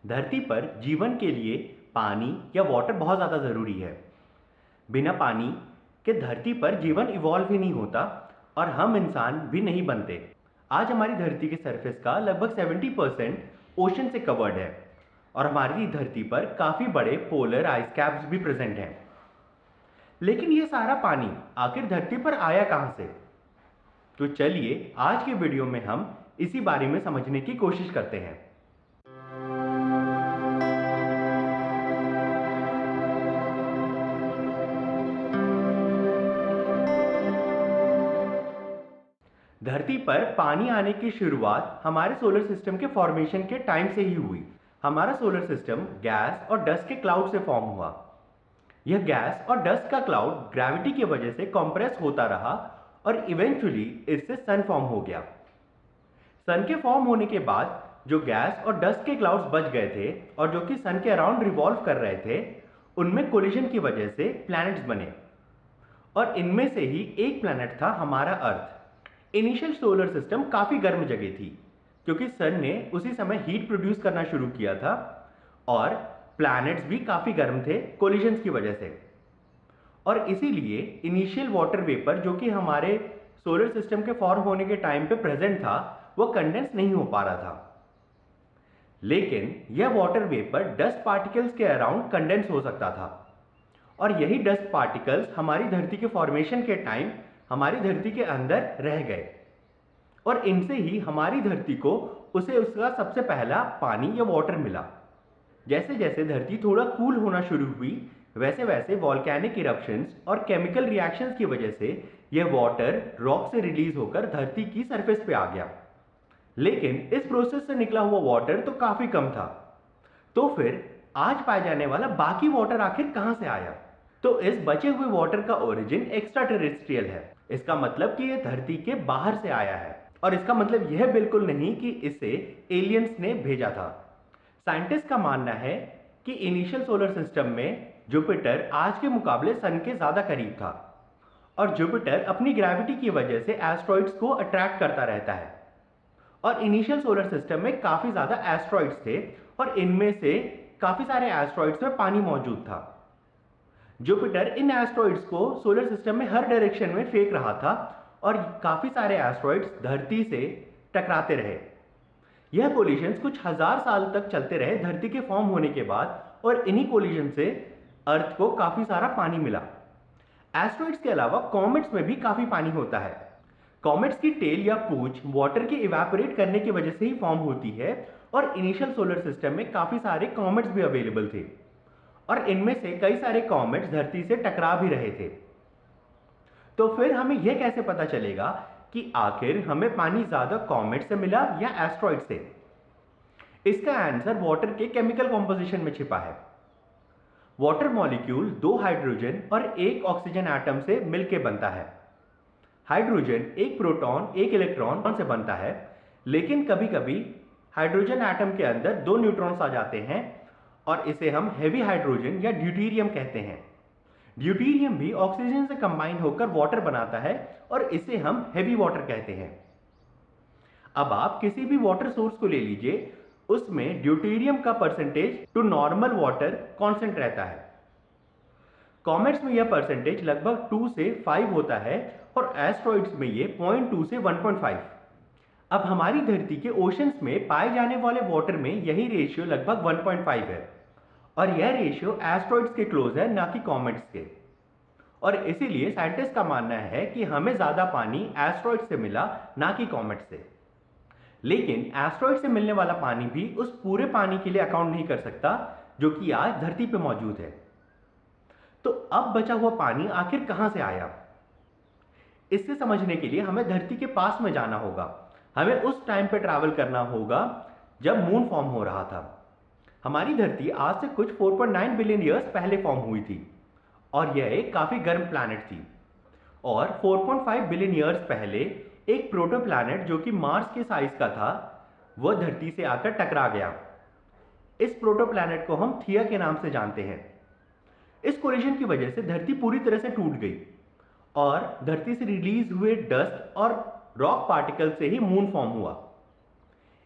धरती पर जीवन के लिए पानी या वाटर बहुत ज़्यादा ज़रूरी है। बिना पानी के धरती पर जीवन इवॉल्व ही नहीं होता और हम इंसान भी नहीं बनते। आज हमारी धरती के सरफेस का लगभग 70% ओशन से कवर्ड है और हमारी धरती पर काफ़ी बड़े पोलर आइस कैप्स भी प्रेजेंट हैं। लेकिन ये सारा पानी आखिर धरती पर आया कहाँ से? तो चलिए आज के वीडियो में हम इसी बारे में समझने की कोशिश करते हैं। धरती पर पानी आने की शुरुआत हमारे सोलर सिस्टम के फॉर्मेशन के टाइम से ही हुई। हमारा सोलर सिस्टम गैस और डस्ट के क्लाउड से फॉर्म हुआ। यह गैस और डस्ट का क्लाउड ग्रेविटी की वजह से कंप्रेस होता रहा और इवेंचुअली इससे सन फॉर्म हो गया। सन के फॉर्म होने के बाद जो गैस और डस्ट के क्लाउड्स बच गए थे और जो कि सन के अराउंड रिवॉल्व कर रहे थे, उनमें कोलिजन की वजह से प्लैनेट्स बने और इनमें से ही एक प्लैनेट था हमारा अर्थ। इनिशियल सोलर सिस्टम काफ़ी गर्म जगह थी क्योंकि सन ने उसी समय हीट प्रोड्यूस करना शुरू किया था और प्लैनेट्स भी काफ़ी गर्म थे कोलिजन्स की वजह से। और इसीलिए इनिशियल वाटर वेपर जो कि हमारे सोलर सिस्टम के फॉर्म होने के टाइम पे प्रेजेंट था, वह कंडेंस नहीं हो पा रहा था। लेकिन यह वाटर वेपर डस्ट पार्टिकल्स के अराउंड कंडेंस हो सकता था और यही डस्ट पार्टिकल्स हमारी धरती के फॉर्मेशन के टाइम हमारी धरती के अंदर रह गए और इनसे ही हमारी धरती को उसे उसका सबसे पहला पानी या वाटर मिला। जैसे जैसे धरती थोड़ा कूल होना शुरू हुई, वैसे वैसे वॉल्केनिक इरप्शंस और केमिकल रिएक्शंस की वजह से यह वाटर रॉक से रिलीज होकर धरती की सरफेस पे आ गया। लेकिन इस प्रोसेस से निकला हुआ वाटर तो काफी कम था। तो फिर आज पाए जाने वाला बाकी वाटर आखिर कहां से आया? तो इस बचे हुए वाटर का ओरिजिन एक्स्ट्रा टेरेस्ट्रियल है। इसका मतलब कि यह धरती के बाहर से आया है और इसका मतलब यह बिल्कुल नहीं कि इसे एलियंस ने भेजा था। साइंटिस्ट का मानना है कि इनिशियल सोलर सिस्टम में जुपिटर आज के मुकाबले सन के ज्यादा करीब था और जुपिटर अपनी ग्रेविटी की वजह से एस्ट्रॉइड्स को अट्रैक्ट करता रहता है और इनिशियल सोलर सिस्टम में काफी ज्यादा एस्ट्रॉइड्स थे और इनमें से काफी सारे एस्ट्रॉइड्स में पानी मौजूद था। जुपिटर इन एस्ट्रॉइड्स को सोलर सिस्टम में हर डायरेक्शन में फेंक रहा था और काफी सारे एस्ट्रॉइड्स धरती से टकराते रहे। यह कोलिजन्स कुछ हजार साल तक चलते रहे धरती के फॉर्म होने के बाद और इन्हीं कोलिजन से अर्थ को काफी सारा पानी मिला। एस्ट्रॉइड्स के अलावा कॉमेट्स में भी काफी पानी होता है। कॉमेट्स की टेल या पूंछ वाटर के इवेपोरेट करने की वजह से ही फॉर्म होती है और इनिशियल सोलर सिस्टम में काफी सारे कॉमेट्स भी अवेलेबल थे और इनमें से कई सारे कॉमेट्स धरती से टकरा भी रहे थे। तो फिर हमें यह कैसे पता चलेगा कि आखिर हमें पानी ज्यादा कॉमेट से मिला या एस्ट्रॉइड से? इसका आंसर वाटर के केमिकल कॉम्पोजिशन में छिपा है। वाटर मॉलिक्यूल दो हाइड्रोजन और एक ऑक्सीजन एटम से मिलकर बनता है। हाइड्रोजन एक प्रोटॉन एक इलेक्ट्रॉन से बनता है, लेकिन कभी कभी हाइड्रोजन एटम के अंदर दो न्यूट्रॉन्स आ जाते हैं और इसे हम हेवी हाइड्रोजन या ड्यूटेरियम कहते हैं। ड्यूटेरियम भी ऑक्सीजन से कंबाइन होकर वाटर बनाता है और इसे हम हेवी वाटर कहते हैं। अब आप किसी भी वाटर सोर्स को ले लीजिए, उसमें ड्यूटेरियम का percentage to normal water constant रहता है। कॉमेट्स में यह परसेंटेज लगभग 2 से 5 होता है और एस्ट्रॉइड्स में यह 0.2 से 1.5। अब हमारी धरती के ओशंस में पाए जाने वाले वाटर में यही रेशियो लगभग 1.5 है और यह रेशियो एस्ट्रॉइड्स के क्लोज है, ना कि कॉमेट्स के। और इसीलिए साइंटिस्ट का मानना है कि हमें ज्यादा पानी एस्ट्रॉइड से मिला, ना कि कॉमेट से। लेकिन एस्ट्रॉइड से मिलने वाला पानी भी उस पूरे पानी के लिए अकाउंट नहीं कर सकता जो कि आज धरती पर मौजूद है। तो अब बचा हुआ पानी आखिर कहां से आया? इससे समझने के लिए हमें धरती के पास में जाना होगा। हमें उस टाइम पे ट्रैवल करना होगा जब मून फॉर्म हो रहा था। हमारी धरती आज से कुछ 4.9 बिलियन ईयर्स पहले फॉर्म हुई थी और यह एक काफी गर्म प्लैनेट थी। और 4.5 बिलियन ईयर्स पहले एक प्रोटो प्लैनेट जो कि मार्स के साइज का था, वह धरती से आकर टकरा गया। इस प्रोटो प्लैनेट को हम थिया के नाम से जानते हैं। इस कोलिजन की वजह से धरती पूरी तरह से टूट गई और धरती से रिलीज हुए डस्ट और रॉक पार्टिकल से ही मून फॉर्म हुआ।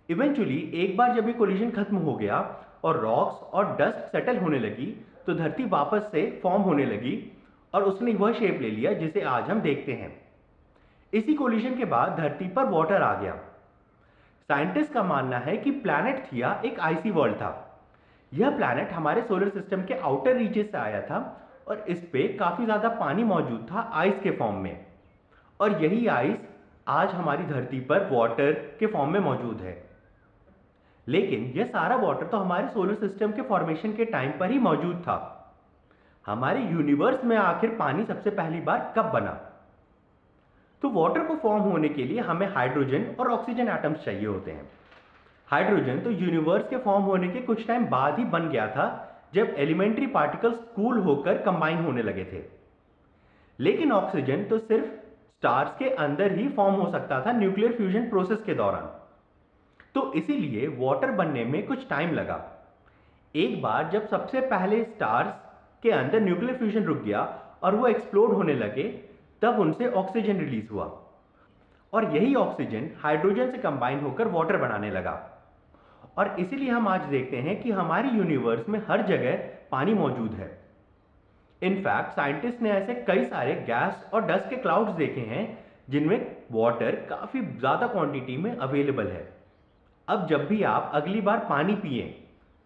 इवेंचुअली एक बार जब ये कोलिजन खत्म हो गया और रॉक्स और डस्ट सेटल होने लगी, तो धरती वापस से फॉर्म होने लगी और उसने वह शेप ले लिया जिसे आज हम देखते हैं। इसी कोलिजन के बाद धरती पर वाटर आ गया। साइंटिस्ट का मानना है कि प्लैनेट थिया एक आइसी वर्ल्ड था। यह प्लैनेट हमारे सोलर सिस्टम के आउटर रीचेस से आया था और इस पे काफी ज्यादा पानी मौजूद था आइस के फॉर्म में, और यही आइस आज हमारी धरती पर वाटर के फॉर्म में मौजूद है। लेकिन यह सारा वाटर तो हमारे सोलर सिस्टम के फॉर्मेशन के टाइम पर ही मौजूद था। हमारे यूनिवर्स में आखिर पानी सबसे पहली बार कब बना? तो वाटर को फॉर्म होने के लिए हमें हाइड्रोजन और ऑक्सीजन एटम्स चाहिए होते हैं। हाइड्रोजन तो यूनिवर्स के फॉर्म होने के कुछ टाइम बाद ही बन गया था, जब एलिमेंट्री पार्टिकल्स कूल होकर कंबाइन होने लगे थे। लेकिन ऑक्सीजन तो सिर्फ स्टार्स के अंदर ही फॉर्म हो सकता था न्यूक्लियर फ्यूजन प्रोसेस के दौरान। तो इसीलिए वाटर बनने में कुछ टाइम लगा। एक बार जब सबसे पहले स्टार्स के अंदर न्यूक्लियर फ्यूजन रुक गया और वो एक्सप्लोड होने लगे, तब उनसे ऑक्सीजन रिलीज हुआ और यही ऑक्सीजन हाइड्रोजन से कंबाइन होकर वाटर बनाने लगा। और इसीलिए हम आज देखते हैं कि हमारे यूनिवर्स में हर जगह पानी मौजूद है। इनफैक्ट साइंटिस्ट ने ऐसे कई सारे गैस और डस्ट के क्लाउड्स देखे हैं जिनमें वाटर काफी ज्यादा क्वांटिटी में अवेलेबल है। अब जब भी आप अगली बार पानी पिए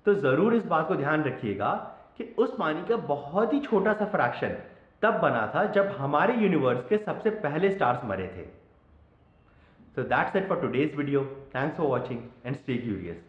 तो जरूर इस बात को ध्यान रखिएगा कि उस पानी का बहुत ही छोटा सा फ्रैक्शन तब बना था जब हमारे यूनिवर्स के सबसे पहले स्टार्स मरे थे। So that's it for today's video. Thanks for watching and stay curious.